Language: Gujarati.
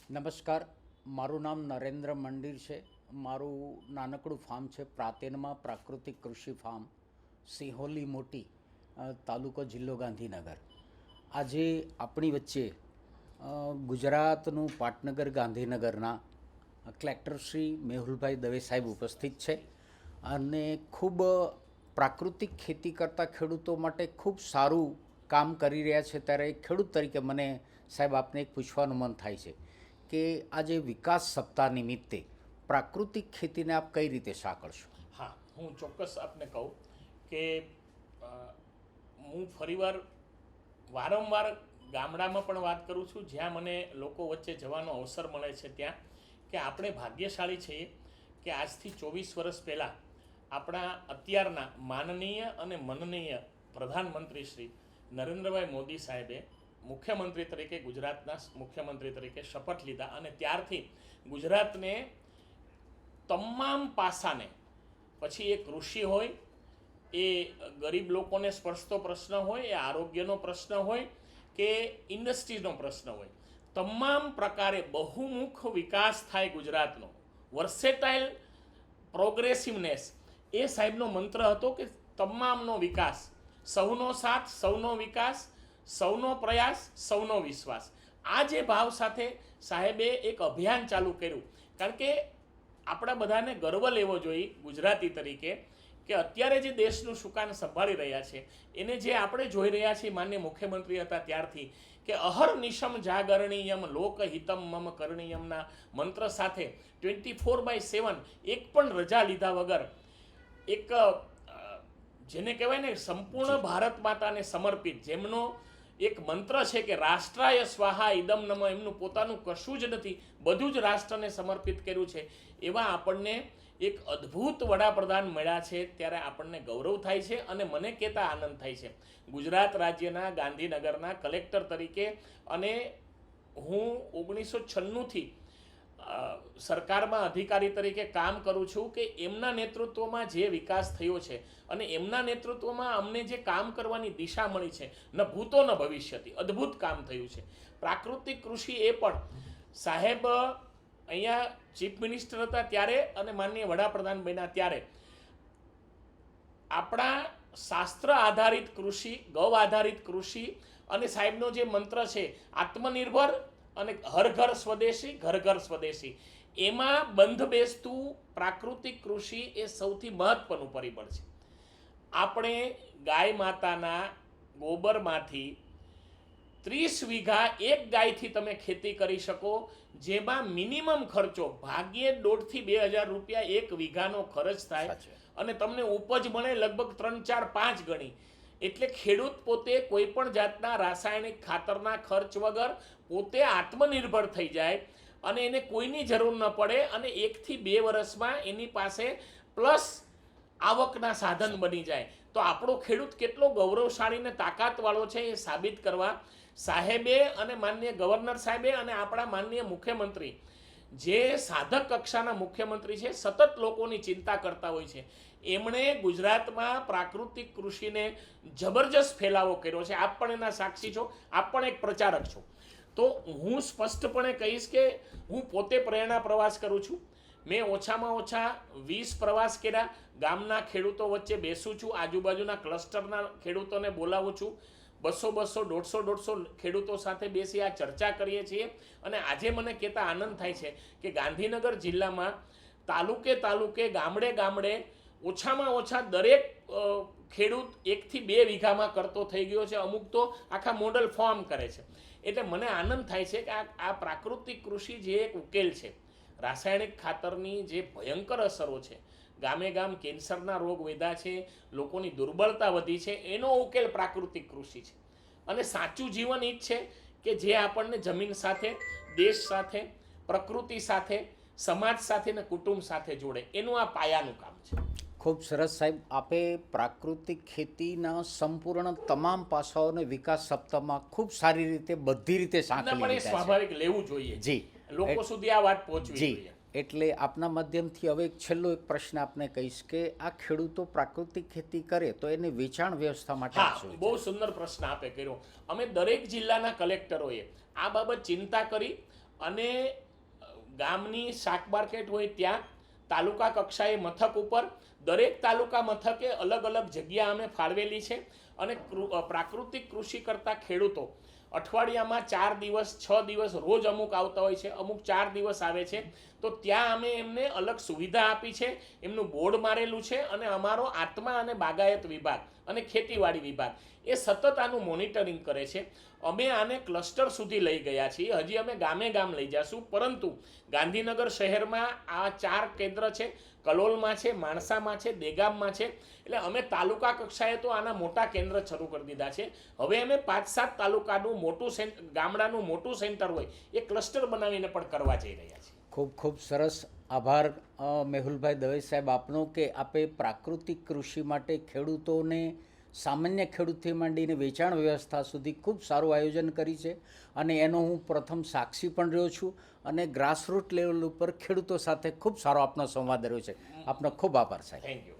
નમસ્કાર, મારું નામ નરેન્દ્ર મંદિર છે. મારું નાનકડું ફાર્મ છે પ્રાતેનમાં પ્રાકૃતિક કૃષિ ફાર્મ, સિંહોલી મોટી, તાલુકો જિલ્લો ગાંધીનગર. આજે આપણી વચ્ચે ગુજરાતનું પાટનગર ગાંધીનગરના કલેક્ટર શ્રી મેહુલભાઈ દવે સાહેબ ઉપસ્થિત છે અને ખૂબ પ્રાકૃતિક ખેતી કરતા ખેડૂતો માટે ખૂબ સારું કામ કરી રહ્યા છે. ત્યારે ખેડૂત તરીકે મને સાહેબ આપને એક પૂછવાનું મન થાય છે કે આજે વિકાસ સપ્તાહ નિમિત્તે પ્રાકૃતિક ખેતીને આપ કઈ રીતે સાંકળશો? હા, હું ચોક્કસ આપને કહું કે હું ફરીવાર વારંવાર ગામડામાં પણ વાત કરું છું, જ્યાં મને લોકો વચ્ચે જવાનો અવસર મળે છે ત્યાં, કે આપણે ભાગ્યશાળી છીએ કે આજથી 24 વર્ષ પહેલાં આપણા અત્યારના માનનીય અને મનનીય પ્રધાનમંત્રી શ્રી નરેન્દ્રભાઈ મોદી સાહેબે મુખ્યમંત્રી તરીકે, ગુજરાતના મુખ્યમંત્રી તરીકે શપથ લીધા અને ત્યારથી ગુજરાતને તમામ પાસાને, પછી એ કૃષિ હોય, એ ગરીબ લોકોને સ્પર્શતો પ્રશ્ન હોય, એ આરોગ્યનો પ્રશ્ન હોય કે ઇન્ડસ્ટ્રીનો પ્રશ્ન હોય, તમામ પ્રકારે બહુમુખ વિકાસ થાય ગુજરાતનો, વર્સેટાઇલ પ્રોગ્રેસિવનેસ, એ સાહેબનો મંત્ર હતો કે તમામનો વિકાસ, સૌનો સાથ, સૌનો વિકાસ, સૌનો પ્રયાસ, સૌનો વિશ્વાસ. આ જે ભાવ સાથે સાહેબે એક અભિયાન ચાલુ કર્યું. કારણ કે આપણા બધાને ગર્વ લેવો જોઈએ ગુજરાતી તરીકે કે અત્યારે જે દેશનું સુકાન સંભાળી રહ્યા છે એને જે આપણે જોઈ રહ્યા છીએ માન્ય મુખ્યમંત્રી હતા ત્યારથી, કે અહર્નિશમ જાગરણીયમ લોકહિતમ મમ કરણીયમના મંત્ર સાથે 24/7 એક પણ રજા લીધા વગર એક જેને કહેવાય ને સંપૂર્ણ ભારત માતાને સમર્પિત, જેમનો એક મંત્ર છે કે રાષ્ટ્રાય સ્વાહા ઇદમ નમ, એમનું પોતાનું કશું જ નથી, બધું જ રાષ્ટ્રને સમર્પિત કર્યું છે, એવા આપણને એક અદ્ભુત વડાપ્રધાન મળ્યા છે. ત્યારે આપણને ગૌરવ થાય છે અને મને કહેતા આનંદ થાય છે ગુજરાત રાજ્યના ગાંધીનગરના કલેક્ટર તરીકે. અને હું 1996થી સરકારમાં અધિકારી તરીકે કામ કરું છું કે એમના નેતૃત્વમાં જે વિકાસ થયો છે અને એમના નેતૃત્વમાં અમને જે કામ કરવાની દિશા મળી છે, ન ભૂતો ન ભવિષ્યથી અદ્ભુત કામ થયું છે. પ્રાકૃતિક કૃષિ એ પણ સાહેબ અહીંયા ચીફ મિનિસ્ટર હતા ત્યારે અને માનનીય વડાપ્રધાન બન્યા ત્યારે આપણા શાસ્ત્ર આધારિત કૃષિ, ગૌ આધારિત કૃષિ અને સાહેબનો જે મંત્ર છે આત્મનિર્ભર અને હર ઘર સ્વદેશી, ઘર ઘર સ્વદેશી, એમાં બંધ બેસતું પ્રાકૃતિક કૃષિ એ સૌથી મહત્વનું પરિબળ છે. આપણે ગાય માતાના ગોબરમાંથી 30 વીઘા એક ગાયથી તમે ખેતી કરી શકો, જેમાં મિનિમમ ખર્ચો ભાગ્યે 1,500 થી 2,000 રૂપિયા એક વીઘાનો ખર્ચ થાય અને તમને ઉપજ મળે લગભગ 3, 4, 5 ગણી. એટલે ખેડૂત પોતે કોઈ પણ જાતના રાસાયણિક ખાતરના ખર્ચ વગર પોતે આત્મનિર્ભર થઈ જાય અને એને કોઈની જરૂર ન પડે અને 1 થી 2 વર્ષમાં એની પાસે પ્લસ આવકના સાધન બની જાય. તો આપણો ખેડૂત કેટલો ગૌરવશાળી ને તાકાતવાળો છે એ સાબિત કરવા સાહેબે અને માનનીય ગવર્નર સાહેબે અને આપણા માનનીય મુખ્યમંત્રી, જે સાધક કક્ષાના મુખ્યમંત્રી છે, સતત લોકોની ચિંતા કરતા હોય છે, એમણે ગુજરાતમાં પ્રાકૃતિક કૃષિને જબરજસ્ત ફેલાવો કર્યો છે. આપ પણ એના સાક્ષી છો, આપ પણ એક પ્રચારક છો. તો હું સ્પષ્ટપણે કહીશ કે હું પોતે પ્રેરણા પ્રવાસ કરું છું. મેં ઓછામાં ઓછા 20 પ્રવાસ કર્યા. ગામના ખેડૂતો વચ્ચે બેસું છું, આજુબાજુના ક્લસ્ટરના ખેડૂતોને બોલાવું છું, 200, 150 ખેડૂતો સાથે બેસી આ ચર્ચા કરીએ છીએ. અને આજે મને કહેતા આનંદ થાય છે કે ગાંધીનગર જિલ્લામાં તાલુકે તાલુકે, ગામડે ગામડે ઓછામાં ઓછા દરેક ખેડૂત 1 થી 2 વીઘામાં કરતો થઈ ગયો છે. અમુક તો આખા મોડલ ફોર્મ કરે છે. એટલે મને આનંદ થાય છે કે આ પ્રાકૃતિક કૃષિ જે એક ઉકેલ છે, રાસાયણિક ખાતરની જે ભયંકર અસરો છે, ગામે ગામ કેન્સરના રોગ વધ્યા છે, લોકોની દુર્બળતા વધી છે, એનો ઉકેલ પ્રાકૃતિક કૃષિ છે. અને સાચું જીવન એ જ છે કે જે આપણને જમીન સાથે, દેશ સાથે, પ્રકૃતિ સાથે, સમાજ સાથે ને કુટુંબ સાથે જોડે, એનું આ પાયાનું કામ છે. ખૂબ સરસ સાહેબ, આપે પ્રાકૃતિક ખેતીના સંપૂર્ણ તમામ પાસાઓને વિકાસ સપ્તાહમાં ખૂબ સારી રીતે બધી રીતે સાંકળી પણ એ લીધા છે. સ્વાભાવિક લેવું જોઈએ, જી, લોકો સુધી આ વાત પહોંચવી જી, જોઈએ. એટલે આપના માધ્યમથી હવે એક છેલ્લો એક પ્રશ્ન આપને કહીશ કે આ ખેડૂતો પ્રાકૃતિક ખેતી કરે તો એને વેચાણ વ્યવસ્થા માટે હા, શું? બહુ સુંદર પ્રશ્ન આપે કર્યો. અમે દરેક જિલ્લાના કલેક્ટરોએ આ બાબત ચિંતા કરી અને ગામની શાક માર્કેટ હોય ત્યાં તાલુકા કક્ષાએ મથક ઉપર દરેક તાલુકા મથકે અલગ અલગ જગ્યા અમે ફાળવેલી છે અને પ્રાકૃતિક કૃષિ કરતા ખેડૂતો અઠવાડિયામાં 4 દિવસ 6 દિવસ રોજ અમુક આવતા હોય છે, અમુક 4 દિવસ આવે છે, તો ત્યાં અમે એમને અલગ સુવિધા આપી છે, એમનું બોર્ડ મારેલું છે અને અમારો આત્મા અને બાગાયત વિભાગ અને ખેતીવાડી વિભાગ એ સતત આનું મોનિટરિંગ કરે છે. અમે આને ક્લસ્ટર સુધી લઈ ગયા છીએ, હજી અમે ગામે ગામ લઈ જઈશું, પરંતુ ગાંધીનગર શહેરમાં આ 4 કેન્દ્ર છે, કલોલમાં છે, માણસામાં છે, દેગામમાં છે, એટલે અમે તાલુકા કક્ષાએ તો આના મોટા કેન્દ્ર શરૂ કરી દીધા છે. હવે અમે 5-7 તાલુકાનું મોટું ગામડાનું મોટું સેન્ટર હોય એ ક્લસ્ટર બનાવીને પણ કરવા જઈ રહ્યા છીએ. ખૂબ ખૂબ સરસ. આભાર મેહુલભાઈ દવે સાહેબ આપનો કે આપે પ્રાકૃતિક કૃષિ માટે ખેડૂતોને સામાન્ય ખેડૂતથી માંડીને વેચાણ વ્યવસ્થા સુધી ખૂબ સારું આયોજન કરી છે અને એનો હું પ્રથમ સાક્ષી પણ રહ્યો છું અને ગ્રાસરૂટ લેવલ ઉપર ખેડૂતો સાથે ખૂબ સારો આપનો સંવાદ રહ્યો છે. આપનો ખૂબ આભાર સાહેબ. Thank you.